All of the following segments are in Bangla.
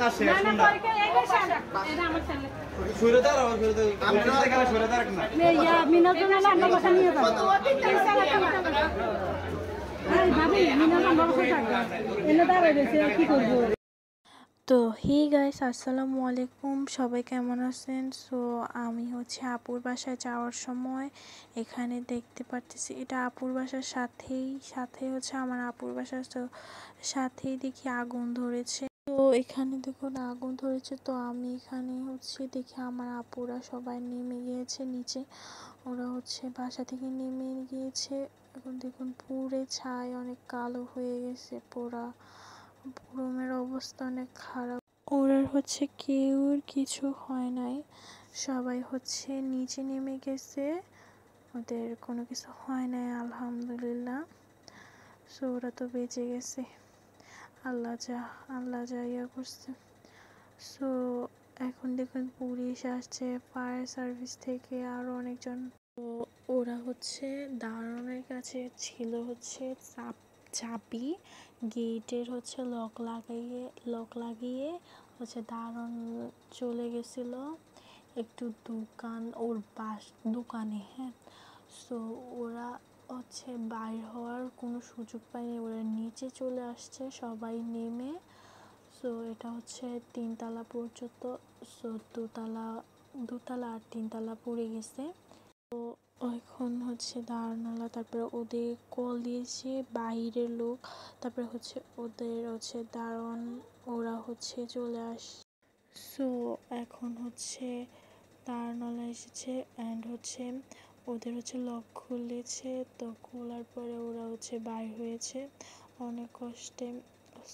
কাজ শেষ না না পরীক্ষা এই বছর এটা আমার ছেলে সুরদার আমরা এখানে সুরদার না ইয়া মিনা তো না আমরা বসা নিয়ে যাব এই ভাবি মিনা আমরা বসা থাকবে এনে দাঁড়ায় রয়েছে কি করব। তো হে গাইস, আসসালামু আলাইকুম, সবাই কেমন আছেন? সো আমি হচ্ছে আপুর বাসায় যাওয়ার সময় এখানে দেখতে পারতেছি এটা আপুর বাসার সাথে হচ্ছে আমার আপুর বাসার সাথেই দেখি আগুন ধরেছে। তো এখানে দেখুন আগুন ধরেছে, তো আমি এখানে হচ্ছে দেখি আমার আপুরা সবাই নেমে গিয়েছে নিচে, ওরা হচ্ছে বাসা থেকে নেমে গিয়েছে। এখন দেখুন পুড়ে ছাই অনেক কালো হয়ে গেছে, পোড়া রুমের অবস্থা অনেক খারাপ। ওরা হচ্ছে কেউর কিছু হয় নাই, সবাই হচ্ছে নিচে নেমে গেছে, ওদের কোনো কিছু হয় নাই আলহামদুলিল্লাহ। সো ওরা তো বেঁচে গেছে, আল্লাহ যা ইয়া করছে। সো এখন দেখুন পুলিশ আসছে, ফায়ার সার্ভিস থেকে আরও অনেকজন। তো ওরা হচ্ছে দারোয়ানের কাছে ছিল হচ্ছে চাবি, গেটের হচ্ছে লক লাগিয়ে হচ্ছে দারোয়ান চলে গেছিল একটু ওর দোকানে। হ্যাঁ, সো ওরা হচ্ছে বাইর হওয়ার কোনো সুযোগ পায়নি, ওরা নিচে চলে আসছে সবাই নেমে। সো এটা হচ্ছে 3 তলা পর্যন্ত, সো দোতলা আর 3 তলা পড়ে গেছে। তো এখন হচ্ছে দাঁড়ানোলা, তারপরে ওদের কল দিয়েছে বাইরের লোক, তারপরে হচ্ছে ওদের হচ্ছে দারোয়ান, ওরা হচ্ছে চলে আসে। সো এখন হচ্ছে দাঁড়ানোলা এসেছে অ্যান্ড হচ্ছে ওদের হচ্ছে লক খুলেছে, তো খোলার পরে ওরা হচ্ছে বাইর হয়েছে অনেক কষ্টে।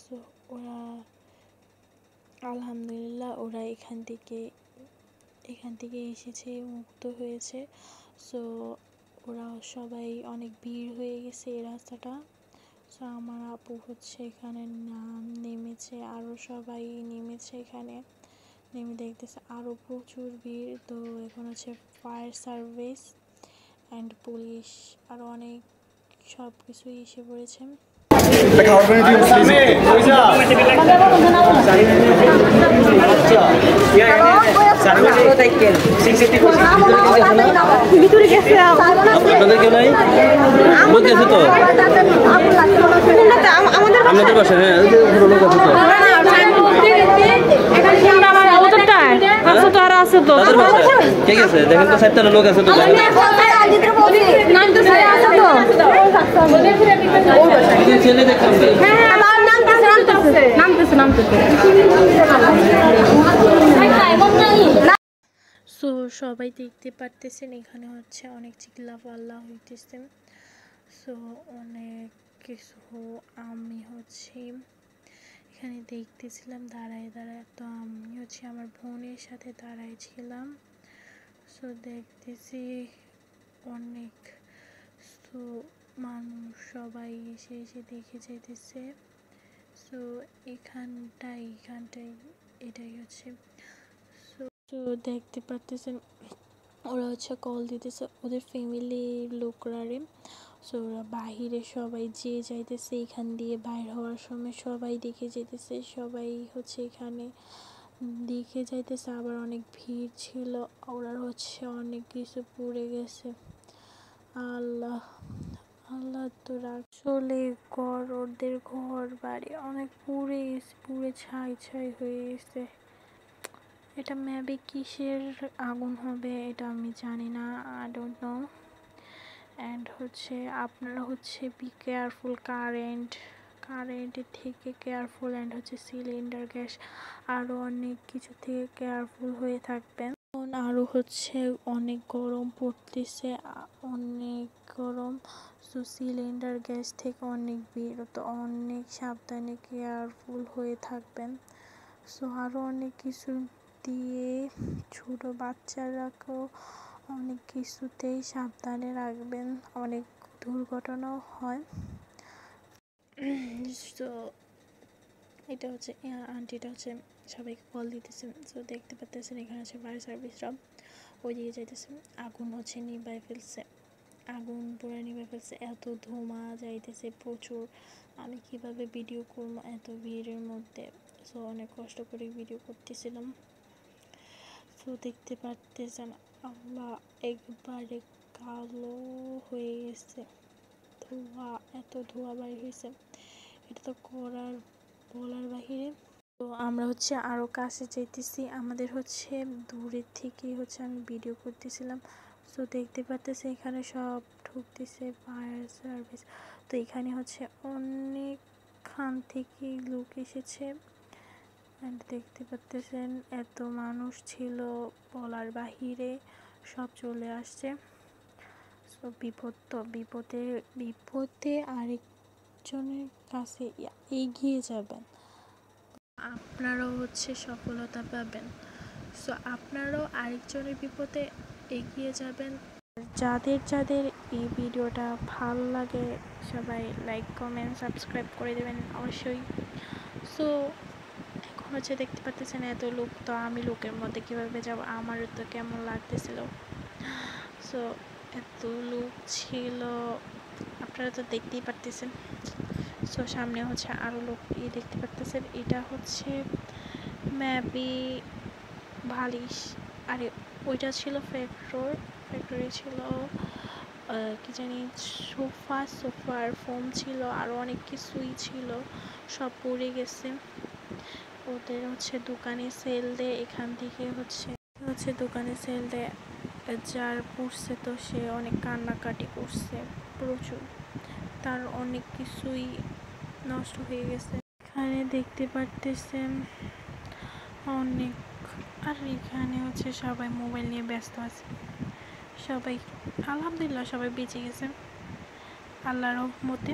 সো ওরা আলহামদুলিল্লাহ ওরা এখান থেকে এসেছে, মুক্ত হয়েছে। সো ওরা সবাই অনেক ভিড় হয়ে গেছে এই রাস্তাটা। সো আমার আপু হচ্ছে এখানে নেমেছে, আরও সবাই নেমেছে, এখানে নেমে দেখতেছে আরও প্রচুর ভিড়। তো এখন হচ্ছে ফায়ার সার্ভিস অ্যান্ড পুলিশ আরও অনেক সব কিছুই এসে পড়েছে। আমাদের বাসায় হ্যাঁ লোক আছে তো আছে তো ঠিক আছে, দেখেন তো 7টা লোক আছে তো ছেলে দেখলাম। সো সবাই দেখতে পারতেছেন এখানে হচ্ছে অনেক চিল্লাপাল্লা হইতেছে। সো অনেক কিছু আমি হচ্ছে এখানে দেখতেছিলাম দাঁড়ায়। তো আমি হচ্ছে আমার বোনের সাথে দাঁড়াইছিলাম। সো দেখতেছি অনেক মানুষ সবাই এসে দেখে যেতেছে। সো এখানটাই এটাই হচ্ছে। সো দেখতে পারতেছেন ওরা হচ্ছে কল দিতেছে ওদের ফ্যামিলির লোকরারে। সো ওরা বাহিরে সবাই যে যাইতেছে, এখান দিয়ে বাইর হওয়ার সময় সবাই দেখে যেতেছে, সবাই হচ্ছে এখানে দেখে যাইতেছে। আবার অনেক ভিড় ছিল, ওরা হচ্ছে অনেক কিছু পুড়ে গেছে। আল্লাহ তো আসলে ওদের ঘর বাড়ি অনেক পুড়ে ছাই হয়ে গেছে। এটা মেবি কিসের আগুন হবে এটা আমি জানি না, আই ডোন্ট নো। অ্যান্ড হচ্ছে আপনারা হচ্ছে বি কেয়ারফুল, কারেন্টের থেকে কেয়ারফুল, অ্যান্ড হচ্ছে সিলিন্ডার গ্যাস আরও অনেক কিছু থেকে কেয়ারফুল হয়ে থাকবেন। আরও হচ্ছে অনেক গরম পড়তেছে, অনেক গরম। সো সিলিন্ডার গ্যাস থেকে অনেক ভিড়, তো অনেক সাবধানে কেয়ারফুল হয়ে থাকবেন। সো আরও অনেক কিছু দিয়ে ছোট বাচ্চারাকেও অনেক কিছুতেই সাবধানে রাখবেন, অনেক দুর্ঘটনাও হয়। তো এটা হচ্ছে আন্টিটা হচ্ছে সবাইকে কল দিতেছে। সো দেখতে পাচ্ছেন এখানে হচ্ছে ফায়ার সার্ভিসরা ওইদিকে যাইতেছে, আগুন হচ্ছে নিভাই ফেলছে, আগুন পুরো নিভাই ফেলছে, এত ধোঁয়া যাইতেছে প্রচুর। আমি কিভাবে ভিডিও করবো এত ভিড়ের মধ্যে। সো অনেক কষ্ট করে ভিডিও করতেছিলাম। সো দেখতে পারতেছেন আল্লাহ একবারে কালো হয়ে গেছে, ধোঁয়া, এত ধোঁয়া বাড়ি হয়েছে, এটা তো বলার বাহিরে। তো আমরা হচ্ছে আরও কাছে যেতেছি, আমাদের হচ্ছে দূরের থেকেই হচ্ছে আমি ভিডিও করতেছিলাম। সো দেখতে পারতেছি এখানে সব ঢুকতেছে ফায়ার সার্ভিস। তো এখানে হচ্ছে অনেকখান থেকে লোক এসেছে, অ্যান্ড দেখতে পারতেছেন এত মানুষ ছিল বলার বাহিরে, সব চলে আসছে। সো বিপদে আরেকজনের কাছে এগিয়ে যাবেন, আপনারাও হচ্ছে সফলতা পাবেন। সো আপনারাও আরেকজনের বিপদে এগিয়ে যাবেন। যাদের এই ভিডিওটা ভালো লাগে সবাই লাইক, কমেন্ট, সাবস্ক্রাইব করে দেবেন অবশ্যই। সো এখন হচ্ছে দেখতে পাচ্ছেন এত লোক, তো আমি লোকের মধ্যে কীভাবে যাব, আমারও তো কেমন লাগতেছিল। সো এত লোক ছিল, আপনারা তো দেখতেই পারতেছেন। সো সামনে হচ্ছে আরও লোক দেখতে পারতেছেন, এটা হচ্ছে ম্যাবি বালিশ, আরে ওইটা ছিল ফ্যাক্টরি ছিল, কি জানি সোফার ফোম ছিল, আরও অনেক কিছুই ছিল, সব পড়ে গেছে। ওদের হচ্ছে দোকানে সেল দেয়, এখান থেকে হচ্ছে দোকানে সেল দেয়, যার পড়ছে তো সে অনেক কান্নাকাটি করছে প্রচুর, তার অনেক কিছুই নষ্ট হয়ে গেছে। এখানে দেখতে পারতেছেন অনেক, আর এখানে হচ্ছে সবাই মোবাইল নিয়ে ব্যস্ত আছে। সবাই আলহামদুলিল্লাহ সবাই বেঁচে গেছে আল্লাহর রহমতে।